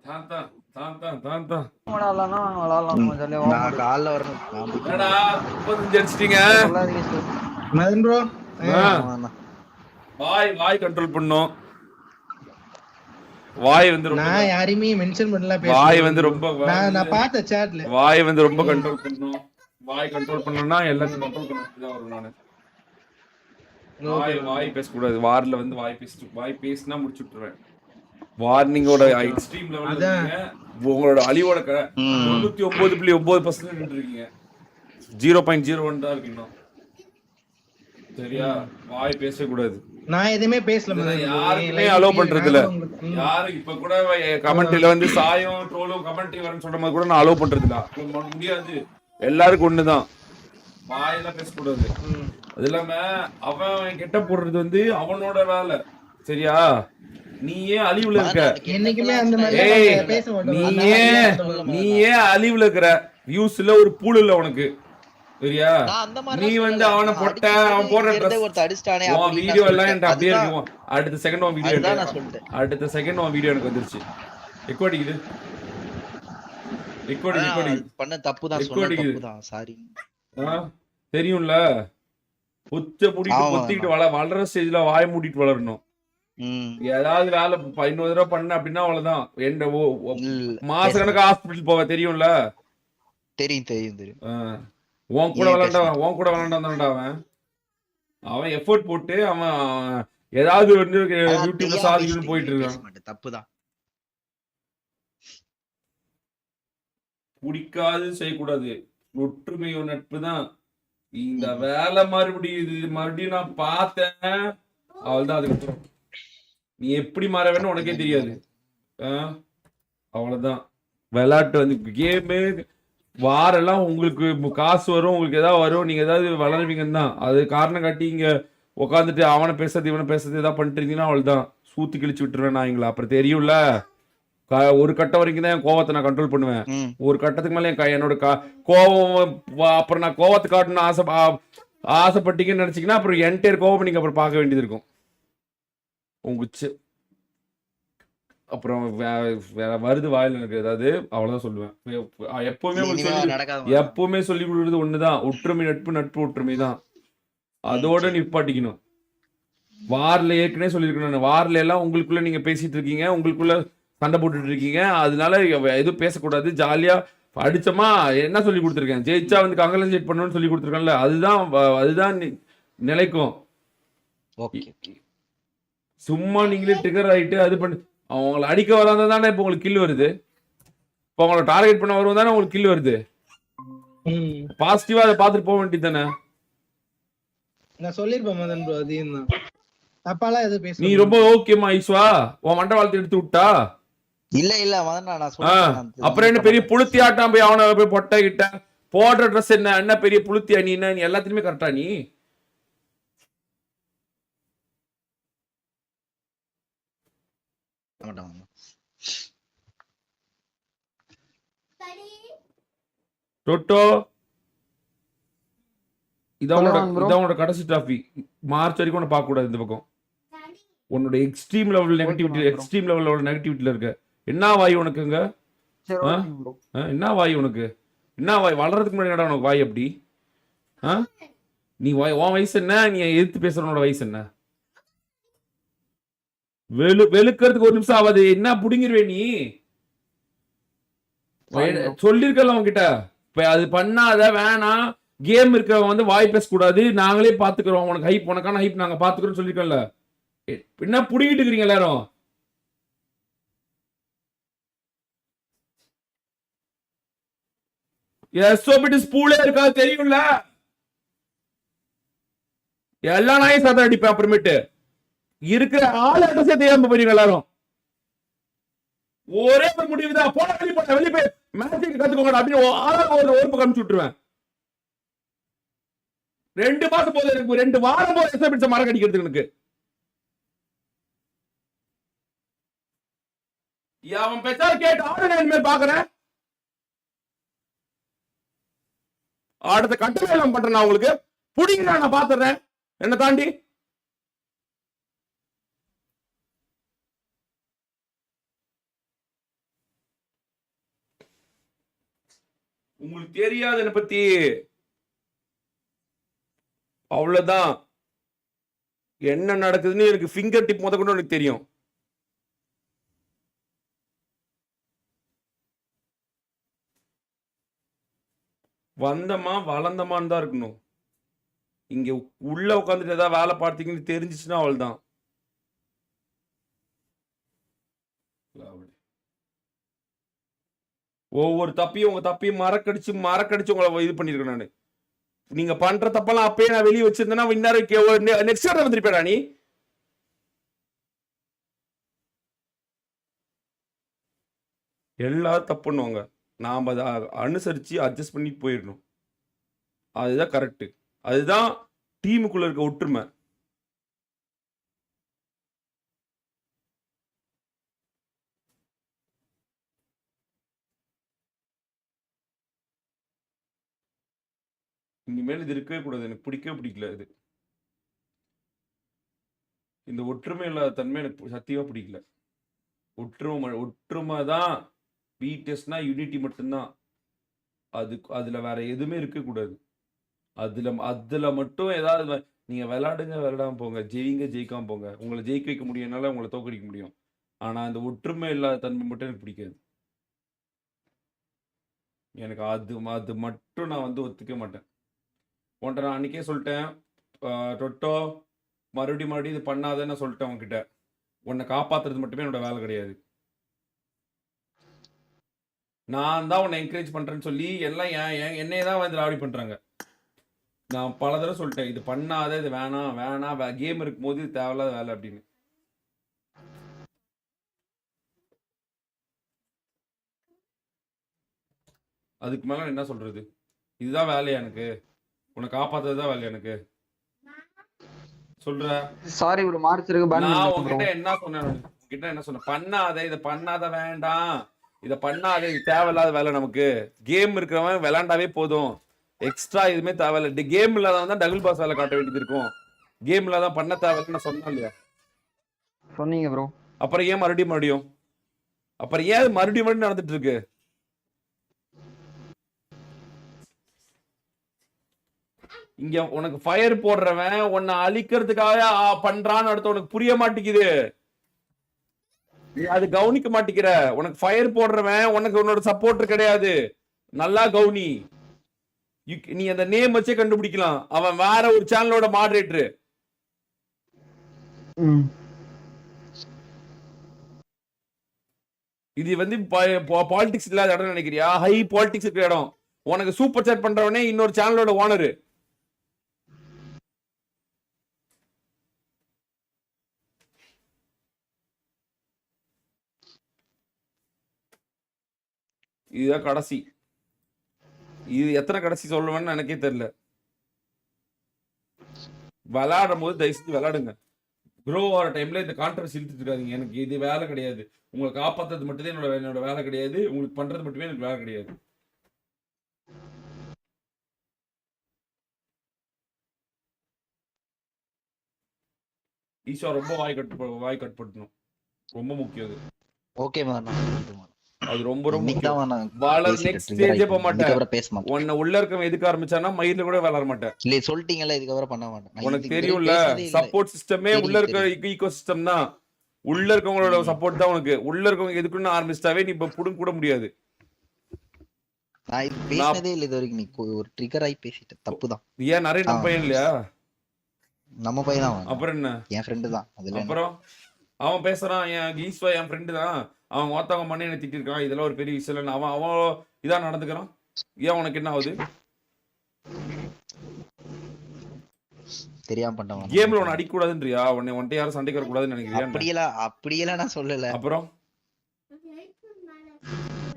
நான் காலைல வரணும். என்னடா 35 அடிச்சிட்டீங்க. சொல்லாதீங்க சார். மதன் ப்ரோ வாய் கண்ட்ரோல் பண்ணும். வாய் வந்து ரொம்ப நான் யாரையுமே மென்ஷன் பண்ணல. வாய் வந்து ரொம்ப நான் பார்த்த சாட்ல வாய் வந்து ரொம்ப கண்ட்ரோல் பண்ணும். வாய் கண்ட்ரோல் பண்ணனும்னா எல்லாத்தையும் கண்ட்ரோல் பண்ணிட்டு தான் வரும். நானு வாய் பேசக்கூடாது. வார்ல வந்து வாய் பேசினா முடிச்சு விட்டுருவேன். வார்னிங்கோட எக்ஸ்ட்ரீம் லெவல்ல உங்களோட அழிவோட 99.9% இருக்கீங்க. 0.01 தான் இருக்கு இன்னும். சரியா? வாய் பேசக்கூடாது. நான் எதுவுமே பேசல. யாருமே அலோவ் பண்றது இல்ல. யாரு இப்ப கூட கமெண்ட்ரியில வந்து சாயம் ட்ரோலும் கமெண்ட்ரி வரன்னு சொல்ற மாதிரி கூட நான் அலோவ் பண்றது இல்ல. முடியாது. எல்லாருக்கும் ஒண்ணுதான். வாயெல்லாம் பேசக்கூடாது. அது இல்லாம அவன் கெட்ட போடுறது வந்து அவனோட வேலை. சரியா? நீயே அழிவுல இருக்க. என்னைக்குமே அந்த மாதிரி பேச மாட்டோம். நீயே அழிவுல இருக்கிற. வியூஸ்ல ஒரு பூல் இல்ல உனக்கு. சரியா? நீ வந்து அவனை போட்ட அவன் போடுற வீடியோ எல்லாம் எனக்கு அப்படியே இருக்கும். அடுத்த செகண்ட் உன் வீடியோ எனக்கு வந்துருச்சு. எக்கோ அடிக்குது. பண்ண தப்பு தான். சொன்னேன் சாரி. தெரியும்ல. பொத்திக்கிட்டு வளர்ற ஸ்டேஜ்ல வாய மூடிட்டு வளரணும். ஏதாவது வேலை இன்னொரு தடவை பண்ண அப்படின்னா அவ்வளவுதான். மாச கணக்கு ஹாஸ்பிட்டல் போவ. தெரியும்ல? தெரியும். உன் கூட விளையாண்டான். அவன் எஃபோர்ட் போட்டு அவன் ஏதாவது வந்து யூடியூப்ல சாதிக்கணும்னு போயிட்டு இருக்கான். தப்புதான். பிடிக்காது செய்யக்கூடாது. ஒற்றுமை நட்பு தான். இந்த வேலை மறுபடியும் நான் பார்த்தேன். அவள்தான் அதுக்கப்புறம் நீ எப்படி மாறவேன்னு உனக்கே தெரியாது. அவ்வளவுதான். விளையாட்டு வந்து கேமு வாரெல்லாம் உங்களுக்கு காசு வரும், உங்களுக்கு ஏதாவது வரும், நீங்க ஏதாவது வளருவீங்கன்னு தான். அது காரணம் காட்டி இங்க உட்காந்துட்டு அவனை பேசுறது இவனை பேசுறது ஏதாவது பண்ணிட்டு இருந்தீங்கன்னா அவள்தான் சூத்து கிழிச்சு விட்டுருவேன் நான். எங்களை அப்புறம் தெரியும்ல. ஒரு கட்டம் வரைக்கும் தான் என் கோவத்தை நான் கண்ட்ரோல் பண்ணுவேன். ஒரு கட்டத்துக்கு மேல என்னோட கோவம் அப்புறம் நான் கோவத்தை காட்டணும்னு ஆசைப்பட்டீங்கன்னு நினைச்சீங்கன்னா அப்புறம் என்டையர் கோவம் நீங்க அப்புறம் பார்க்க வேண்டியது இருக்கும். உங்குச்சு அப்புறம் வருது வாயில் எனக்கு ஏதாவது அவ்வளவுதான் சொல்லுவேன். எப்பவுமே சொல்லி கொடுக்குறது ஒண்ணுதான். ஒற்றுமை நட்பு ஒற்றுமை தான். அதோட நிப்பாட்டிக்கணும். வார்ல ஏற்கனவே சொல்லியிருக்கணும். வார்ல எல்லாம் உங்களுக்குள்ள நீங்க பேசிட்டு இருக்கீங்க, உங்களுக்குள்ள சண்டை போட்டுட்டு இருக்கீங்க. அதனால எதுவும் பேசக்கூடாது. ஜாலியா அடிச்சமா என்ன சொல்லி கொடுத்துருக்கேன். ஜெயிச்சா வந்து கங்கலேட் பண்ணணும்னு சொல்லி கொடுத்துருக்கேன்ல. அதுதான் நிலைக்கும். சும்மா நீங்களே ட்ரிகர் ஆயிட்டு அது பண்ணு. அவங்களை அடிக்க வராத தானே இப்ப உங்களுக்கு கில் வருது. இப்ப அவங்களை டார்கெட் பண்ண வருவோம் தானே உங்களுக்கு கில் வருது. பாசிட்டிவா அதை பார்த்துட்டு போக வேண்டியது தானே. நான் சொல்லிருப்பேன் மதன் ப்ரோ. அதையும் தான் தப்பாலாம் எதுவும் பேச. நீ ரொம்ப ஓகேமா ஐஸ்வா உன் மண்டை வாழ்த்து எடுத்து விட்டா? இல்ல மதன் நான் சொல்றேன். அப்புறம் என்ன பெரிய புளுத்தி ஆட்டான் போய் அவனை போய் பொட்டை கிட்ட போடுற ட்ரெஸ் என்ன பெரிய புளுத்தியா? நீ என்ன நீ எல்லாத்துலயுமே கரெக்டா? நீ டோட்டோ இதான் கடைசி டிராஃபி. மார்ச் வரைக்கும் உன்னை பார்க்க கூடாது இந்த பக்கம். உன்னோட எக்ஸ்ட்ரீம் லெவல் நெகட்டிவிட்டில இருக்க. என்ன வாய் உனக்குங்க? என்ன வாய் உனக்கு? என்ன வாய்? வளர்றதுக்கு முன்னாடி உனக்கு வாய் அப்படி? நீ உன் வயசு என்ன? நீ எதிர்த்து பேசுறவனோட வயசு என்ன? வெளுக்கிறதுக்கு ஒரு நிமிஷம் ஆகாது. என்ன புடிங்கிருவே நீ? சொல்லிருக்கல உன்கிட்ட அது பண்ணாத வேணாம். கேம் இருக்கிறவங்க வந்து வாய் பேசக்கூடாது. நாங்களே பாத்துக்கிறோம். உனக்கு ஹைப், உனக்கான ஹைப் நாங்க பாத்துக்கிறோம் சொல்லிருக்கல. என்ன புடிங்கிட்டு இருக்கிறீங்க எல்லாரும்? ஸ்பூலே இருக்காது தெரியும்ல. எல்லா நாயும் சத்தம் அடிப்பேன். அப்புறமேட்டு இருக்கிற ஆள் அட்ரஸே தெரியாம போறீங்க எல்லாரும். ஒரே ஒரு முடிவுதான். போன வெளியே போய் மேட்சிங் கத்துக்கோங்க அப்படின்னு ஆளாக ஒரு பக்கம் அனுப்பிச்சு விட்டுருவேன். 2 மாசம் போது எனக்கு 2 வாரம் போது எஸ்எபிடிச்ச மரம் கடிக்கிறதுக்கு எனக்கு. அவன் பேச்சாலும் கேட்டு ஆடு இனிமேல் பாக்குறேன். அடுத்த கட்டளை பண்றேன் நான் உங்களுக்கு. புடிங்க நான் பாத்துறேன். என்ன தாண்டி உங்களுக்கு தெரியாது என்னை பத்தி. அவ்வளவுதான். என்ன நடக்குதுன்னு எனக்கு ஃபிங்கர் டிப் முத கொண்டு எனக்கு தெரியும். வந்தமா வளர்ந்தமான்னு தான் இருக்கணும். இங்க உள்ள உட்காந்துட்டு ஏதாவது வேலை பார்த்தீங்கன்னு தெரிஞ்சிச்சுன்னா அவள்தான். ஒவ்வொரு தப்பையும் உங்க தப்பையும் மறக்கடிச்சு உங்களை இது பண்ணிருக்கேன் நானு. நீங்க பண்ற தப்பெல்லாம் அப்பயே நான் வெளியே வச்சிருந்தேன்னா இந்நேரம் நெக்ஸ்ட் இயர் வந்துருப்பேடா நீ. எல்லாரும் தப்பு பண்ணுவாங்க. நாம் அதை அனுசரித்து அட்ஜஸ்ட் பண்ணி போயிடணும். அதுதான் கரெக்டு. அதுதான் டீமுக்குள்ள இருக்க ஒற்றுமை. இனிமேல் இது இருக்கவே கூடாது. எனக்கு பிடிக்கவே பிடிக்கல இது. இந்த ஒற்றுமை இல்லாத தன்மை எனக்கு சத்தியமாக பிடிக்கல. ஒற்றுமை தான். பிடிஎஸ்னா யூனிட்டி மட்டும்தான். அதில் வேற எதுவுமே இருக்கக்கூடாது. அதில் மட்டும் ஏதாவது நீங்கள் விளையாடாமல் போங்க, ஜெயிக்காமல் போங்க. உங்களை ஜெயிக்க வைக்க முடியும்னால உங்களை தோக்கடிக்க முடியும். ஆனால் அந்த ஒற்றுமை இல்லாத தன்மை மட்டும் எனக்கு பிடிக்காது. எனக்கு அது மட்டும் நான் ஒத்துக்க மாட்டேன். உன்ட்ட நான் அன்றைக்கே சொல்லிட்டேன், டொட்டோ மறுபடியும் இது பண்ணாதேன்னு சொல்லிட்டேன் உன்கிட்ட. உன்னை காப்பாற்றுறது மட்டுமே என்னோட வேலை கிடையாது. நான் தான் உன்னை என்கரேஜ் பண்ணுறேன்னு சொல்லி எல்லாம் என்னையே தான் ராவடி பண்ணுறாங்க. நான் பல தடவை சொல்லிட்டேன், இது பண்ணாத, இது வேணாம் கேம் இருக்கும்போது இது தேவையில்லாத வேலை அப்படின்னு. அதுக்கு மேலே என்ன சொல்கிறது? இதுதான் வேலையா எனக்கு? உன்னை காப்பாற்றுறது தான் வேலையா எனக்கு? சொல்ற. சாரி ப்ரோ, மார்ச்சிருக்கு. நான் உங்ககிட்ட என்ன சொன்னேன்? பண்ணாத, இதை பண்ணாத, வேண்டாம் இதை பண்ணாத, இது தேவையில்லாத வேலை நமக்கு. கேம் இருக்கிறவன் விளையாண்டாவே போதும், எக்ஸ்ட்ரா எதுவுமே தேவையில்லை. கேம் இல்லாதான் தான் டபுள் பாஸ் வேலை காட்ட வேண்டியது இருக்கும். கேம் இல்லாதான் பண்ண தேவையில்லை நான் சொன்னேன் இல்லையா? சொன்னீங்க ப்ரோ. அப்புறம் ஏன் மறுபடியும் அப்புறம் ஏன் மறுபடியும் நடந்துட்டு இருக்கு? இங்க உனக்கு ஃபயர் போடுறவன் உன்னை அழிக்கிறதுக்காக பண்றான்னு அடுத்த உனக்கு புரிய மாட்டேங்குது. நீ அது கவனிக்க மாட்டேங்கிற. உனக்கு ஃபயர் போடுறவன் உனக்கு உன்னோட சப்போர்ட் கிடையாது. நல்லா கவுனி. நீ அந்த நேம் வச்சே கண்டுபிடிக்கலாம். அவன் வேற ஒரு சேனலோட மாடரேட்டர். இது பாலிடிக்ஸ் இல்லாத இடம் நினைக்கிறியா? ஹை பாலிடிக்ஸ் இருக்கிற இடம். உனக்கு சூப்பர் சாட் பண்றவனே இன்னொரு சேனலோட ஓனரு. இதுதான் கடைசி. இது எத்தனை கடைசி சொல்லுவேன்னு எனக்கே தெரியல. விளையாடும் போது தயவு செஞ்சு விளையாடுங்க. க்ரோ ஆகிற டைம்ல இந்த கான்ட்ரவர்சி இழுத்துட்டு இருக்காதீங்க. எனக்கு இது வேலை கிடையாது. உங்களை காப்பாற்றுறது மட்டும்தான் என்னோட வேலை கிடையாது. உங்களுக்கு பண்றது மட்டுமே எனக்கு வேலை கிடையாது. ஈஸ்வா ரொம்ப வாய் கட் பண்ணணும். ரொம்ப முக்கியம் அது. ஓகே அது ரொம்ப ரொம்ப நெக்ஸ்ட் ஸ்டேஜே போக மாட்டேன். உன்னை உள்ள இருக்கவன் எதுக்கு ஆரம்பிச்சானா மயில கூட விளையாட மாட்டேன். இல்ல சொல்லிட்டீங்கல்ல, இதுக்கப்புறம் பண்ண மாட்டேன். உனக்கு தெரியும்ல, சப்போர்ட் சிஸ்டமே உள்ள இருக்க ஈகோ சிஸ்டம் தான். உள்ள இருக்கவங்களோட சப்போர்ட் தான் உனக்கு. உள்ள இருக்கவங்க எதுக்குன்னு ஆரம்பிச்சிட்டாவே நீ இப்ப புடுங்க கூட முடியாது. நான் இது பேசினதே இல்ல இது வரைக்கும். நீ ஒரு ட்ரிகர் ஆகி பேசிட்ட. தப்புதான். ஏன் நிறைய நம்ம பையன் இல்லையா? நம்ம பையன் தான். அப்புறம் என்ன? என் ஃப்ரெண்டு தான். அதுல அப்புறம் அவன் பேசுறான், என் ஈஸ்வா என் ஃப்ரெண்டு தான், அவன் ஒருத்தவங்க பண்ணி என்ன திட்டிருக்கான், இதெல்லாம் ஒரு பெரிய விஷயம் இல்லை. அவன் இதான் நடந்துக்கிறான். ஏன் உனக்கு என்ன ஆகுது? தெரியாம பண்ணவன். கேம்ல உன்னை அடிக்க கூடாதுன்றியா? உன்னை யாரும் சண்டைக்கு வர கூடாதுன்னு நினைக்கிறியா? அப்படியெல்லாம் நான் சொல்லல. அப்புறம்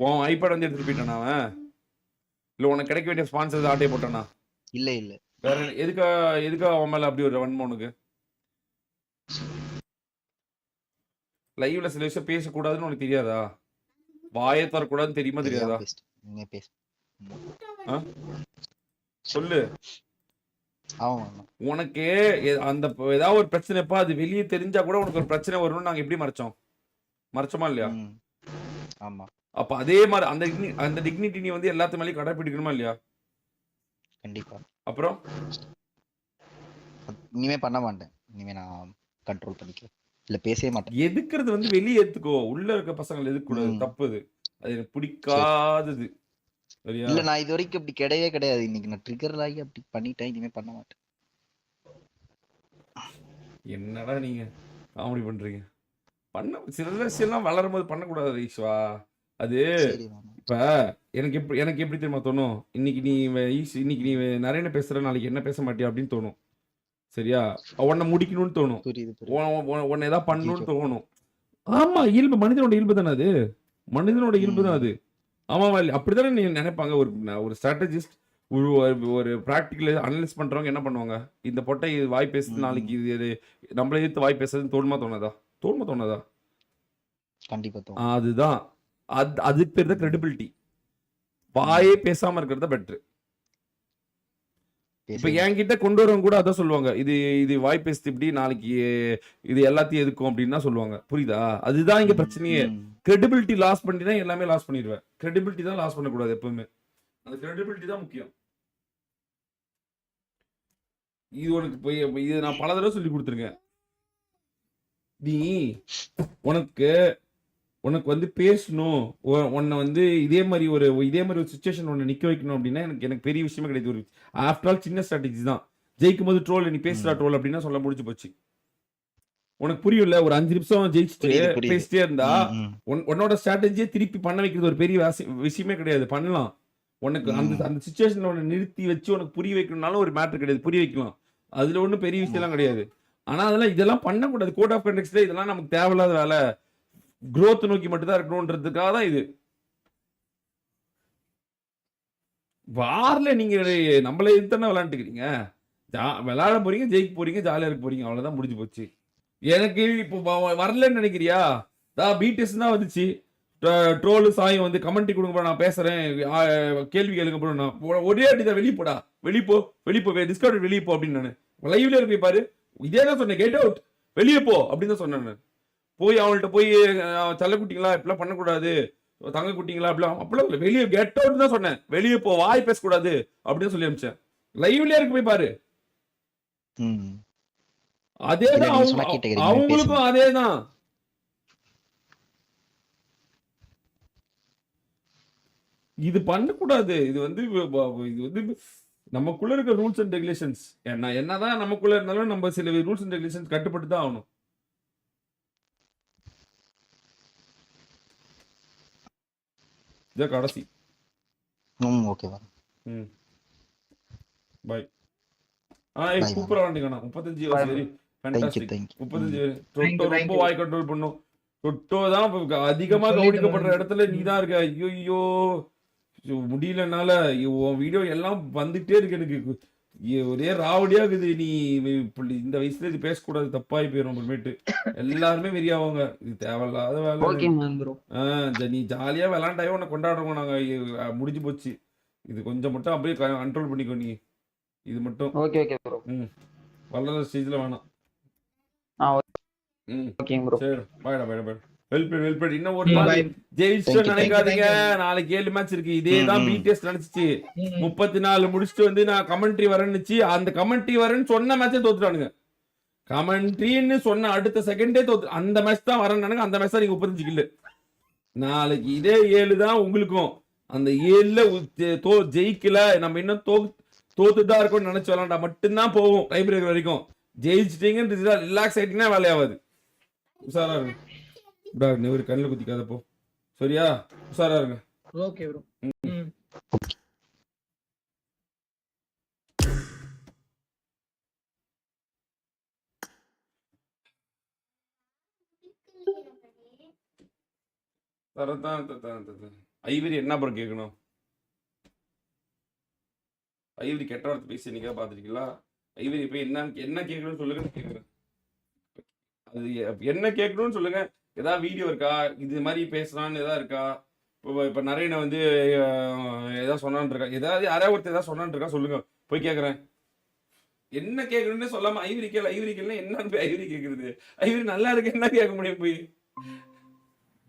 உன் ஐபேட் எடுத்துட்டு போயிட்டானா அவன்? இல்ல உனக்கு கிடைக்க வேண்டிய ஸ்பான்சர் ஆட்டையை போட்டானா? இல்ல வேற எதுக்கா அவன் மேல அப்படி ஒரு வன்மை உனக்கு? லைவ்ல சில விஷயம் பேசக்கூடாதுன்னு உனக்கு தெரியாதா? வாயை தரக்கூடாதுன்னு தெரியுமா தெரியாதா? சொல்லு. உனக்கு அந்த ஏதாவது ஒரு பிரச்சனைப்பா, அது வெளியே தெரிஞ்சா கூட உனக்கு ஒரு பிரச்சனை வரும்னு நாங்க எப்படி மறைச்சோமா இல்லையா? ஆமா. அப்ப அதே மாதிரி அந்த டிக்னிட்டி நீ வந்து எல்லாத்து மேலேயும் கடைப்பிடிக்கணுமா இல்லையா? கண்டிப்பா. அப்புறம் இனிமே பண்ண மாட்டேன். இனிமே நான் கண்ட்ரோல் பண்ணிக்கிறேன். இல்ல பேசவே மாட்டேன். எதுக்குறது வந்து வெளியே ஏத்துக்கோ. உள்ள இருக்க பசங்களை எதுக்கு கூடாது, தப்பு அது. அது எனக்கு பிடிக்காதது. சரியா? இல்ல நான் இது வரைக்கும் அப்படி கிடையவே கிடையாது. இன்னைக்கு நான் ட்ரிகர் ஆகி அப்படி பண்ணிட்டேன். இனிமே பண்ண மாட்டேன். என்னடா நீங்க காமெடி பண்றீங்க? சில விஷயம்லாம் வளரும் போது பண்ணக்கூடாது ஈஸ்வா. அது சரி மாமா. இப்ப எனக்கு எப்படி தெரியுமா தோணும்? இன்னைக்கு நீ நிறைய பேசுற, நாளைக்கு என்ன பேச மாட்டியா அப்படின்னு தோணும். சரியா? உன்னை முடிக்கணும்னு தோணும். புரியுது. உன்னை ஏதாவது பண்ணணும்னு தோணும். ஆமா, இயல்பு, மனிதனோட இயல்பு தானே அது. மனிதனோட இயல்பு தான் அது. ஆமாவா இல்லையா? அப்படித்தானே நீ நினைப்பாங்க. ஒரு ஸ்ட்ராட்டஜிஸ்ட், ஒரு ப்ராக்டிக்கல் அனலைஸ் பண்றவங்க என்ன பண்ணுவாங்க? இந்த பொட்டை இது வாய் பேசுது, நாளைக்கு இது நம்மள எதிர்த்து வாய் பேசுறதுன்னு தோணுமா தோணாதா? கண்டிப்பா தோணும். அதுதான். அதுக்கு பேர் தான் கிரெடிபிலிட்டி. வாயே பேசாம இருக்கிறது பெட்ரு. இப்ப என்கிட்ட கொண்டு வரவங்க கூட அதான் சொல்லுவாங்க, இது வாய் பேசுது இப்படி, நாளைக்கு இது எல்லாத்தையும் எதுக்கும் அப்படின்னு தான் சொல்லுவாங்க. புரியுதா? அதுதான் இங்க பிரச்சனையே. கிரெடிபிலிட்டி லாஸ் பண்ணினா எல்லாமே லாஸ் பண்ணிடுவேன். கிரெடிபிலிட்டி தான் லாஸ் பண்ணக்கூடாது எப்பவுமே. அந்த கிரெடிபிலிட்டி தான் முக்கியம். இது உனக்கு இது நான் பல தடவை சொல்லி கொடுத்துருக்கேன். நீ உனக்கு வந்து பேசணும், உன்னை வந்து இதே மாதிரி ஒரு சுச்சுவேஷன் உன்னை நிக்க வைக்கணும் அப்படின்னா எனக்கு பெரிய விஷயமே கிடையாது. ஒரு ஆஃப்டர் ஆல் சின்ன ஸ்ட்ராட்டஜி தான். ஜெயிக்கும் போது ட்ரோல், நீ பேசுறா ட்ரோல் அப்படின்னா சொல்ல முடிஞ்சு போச்சு. உனக்கு புரியும்ல? ஒரு 5 நிமிஷம் ஜெயிச்சுட்டு பேசிட்டே இருந்தா உன்னோட ஸ்ட்ராட்டஜியை திருப்பி பண்ண வைக்கிறது ஒரு பெரிய விஷயமே கிடையாது. பண்ணலாம். உனக்கு அந்த சுச்சுவேஷன்ல உன்னை நிறுத்தி வச்சு உனக்கு புரிய வைக்கணும்னாலும் ஒரு மேட்டர் கிடையாது, புரிய வைக்கலாம். அதுல ஒன்றும் பெரிய விஷயம்லாம் கிடையாது. ஆனா இதெல்லாம் பண்ணக்கூடாது. கோட் ஆஃப் கண்டக்ட்ல இதெல்லாம் நமக்கு தேவையில்லாத வேலை. growth நோக்கி மட்டும் தான் இருக்கணும்ன்றதுக்காக தான் இது. வார்ல நீங்க நம்மள எதுத்தானே விளையாண்டுக்கிறீங்க. விளையாட போறீங்க, ஜெயிக்க போறீங்க, ஜாலியா இருக்க போறீங்க, அவ்வளவுதான், முடிஞ்சு போச்சு. எனக்கு இப்போ வரலன்னு நினைக்கிறியா? பிடிஎஸ் தான் வந்துச்சு. ட்ரோலு சாயம் வந்து கமெண்ட் கொடுங்க, நான் பேசுறேன், கேள்வி கேளுங்க போறேன். ஒரே அடிதான், வெளியே போடா, வெளியே போ டிஸ்கவுண்ட், வெளியே போ அப்படின்னு நான் லைவ்ல இருப்பேன் பாரு. இதே தான் சொன்னேன், கெட் அவுட், வெளியே போ அப்படின்னு தான் சொன்னேன். போய் அவங்கள்ட்ட போய் செல்லக்குட்டிங்களா இப்படிலாம் பண்ணக்கூடாது, தங்க குட்டிங்களா அப்படிலாம் இல்லை, வெளியே கெட் அவுட் தான் சொன்னேன். வெளியே போ, வாய் பேசக்கூடாது அப்படின்னு சொல்லி அனுப்பிச்சேன். லைவ்லயே இருக்கு, போய் பாரு. அதேதான் அவங்களுக்கும் அதேதான். இது பண்ணக்கூடாது. இது வந்து நமக்குள்ள இருக்க ரூல்ஸ் அண்ட் ரெகுலேஷன்ஸ். என்னதான் நமக்குள்ள இருந்தாலும் நம்ம சில ரூல்ஸ் அண்ட் ரெகுலேஷன்ஸ் கட்டுப்பட்டு தான் ஆகணும். கடைசி. ஓகேவா? பை. சூப்பரா வந்தீங்கண்ணா. 35 வெரி ஃபேண்டாஸ்டிக். 35 ரொம்ப வாய் கண்ட்ரோல் பண்ணும். தொட்டோ தான் அதிகமா கவனிக்கப்படுற இடத்துல நீ தான் இருக்க. ஐயோ முடியலனால உன் வீடியோ எல்லாம் வந்துட்டே இருக்கு. எனக்கு ஒரே ராவடியா இருக்குது. நீ இந்த வயசுல இது பேசக்கூடாது, தப்பாய் போயிடும். அப்புறமேட்டு எல்லாருமே வெறியாவாங்க. இது தேவையில்லாத வேலை. நீ ஜாலியா விளாண்டாயே உன்னை கொண்டாடுறோம் நாங்க. முடிஞ்சு போச்சு. இது கொஞ்சம் மட்டும் அப்படியே கண்ட்ரோல் பண்ணிக்கோ. நீ இது மட்டும் வளர்ற ஸ்டேஜ்ல வேணாம். சரி, பாய்டா. இன்னும் ஒரு ஜெயிச்சு நினைக்காதீங்க. நாளைக்கு 7 மேட்ச் இருக்கு. இதேதான் பிடிஎஸ் நினைச்சிச்சு. 34 முடிச்சுட்டு வந்து நான் கமெண்ட்ரி வரேன்னுச்சு. அந்த கமெண்ட்ரி வரேன்னு சொன்ன மேட்சே தோத்துட்டானுங்க. கமெண்ட்ரின்னு சொன்ன அடுத்த செகண்டே தோத்து. அந்த மேட்ச் தான் வரேன்னு, அந்த மேட்ச் தான் நீங்க 35 கில்லு. நாளைக்கு இதே 7 தான் உங்களுக்கும். அந்த 7ல ஜெயிக்கல, நம்ம இன்னும் தோத்துதான் இருக்கோம்னு நினைச்சு விளாண்டா மட்டும்தான் போகும் டை பிரேக்கர் வரைக்கும். ஜெயிச்சிட்டீங்கன்னு ரிலாக்ஸ் ஆயிட்டீங்கன்னா வேலையாவாது. உஷாரா இருங்க. ஒரு கண்ணில் குத்திக்காதப்போ. சரியா? உஷாரா இருங்க. Okay bro. ஐவரி என்ன ப்ரோ கேட்கணும்? ஐவரி கெட்ட வார்த்தை பேசி என்னைக்கா பார்த்துருக்கீங்களா? ஐவரி போய் என்ன கேட்கணும்னு சொல்லுங்க, கேட்குறேன். அது என்ன கேட்கணும்னு சொல்லுங்க. ஏதாவது வீடியோ இருக்கா, இது மாதிரி பேசலான்னு ஏதாவது இருக்கா? இப்போ நிறைய வந்து ஏதாவது சொன்னான் இருக்கா, ஏதாவது யாராவது ஒருத்தர் ஏதாவது சொன்னான் இருக்கா சொல்லுங்க, போய் கேட்குறேன். என்ன கேட்கணும்னு சொல்லாம ஐவரி கேட்கல என்னன்னு ஐவரி கேட்கறது? ஐவரி நல்லா இருக்கு என்ன கேட்க முடியும் போய்?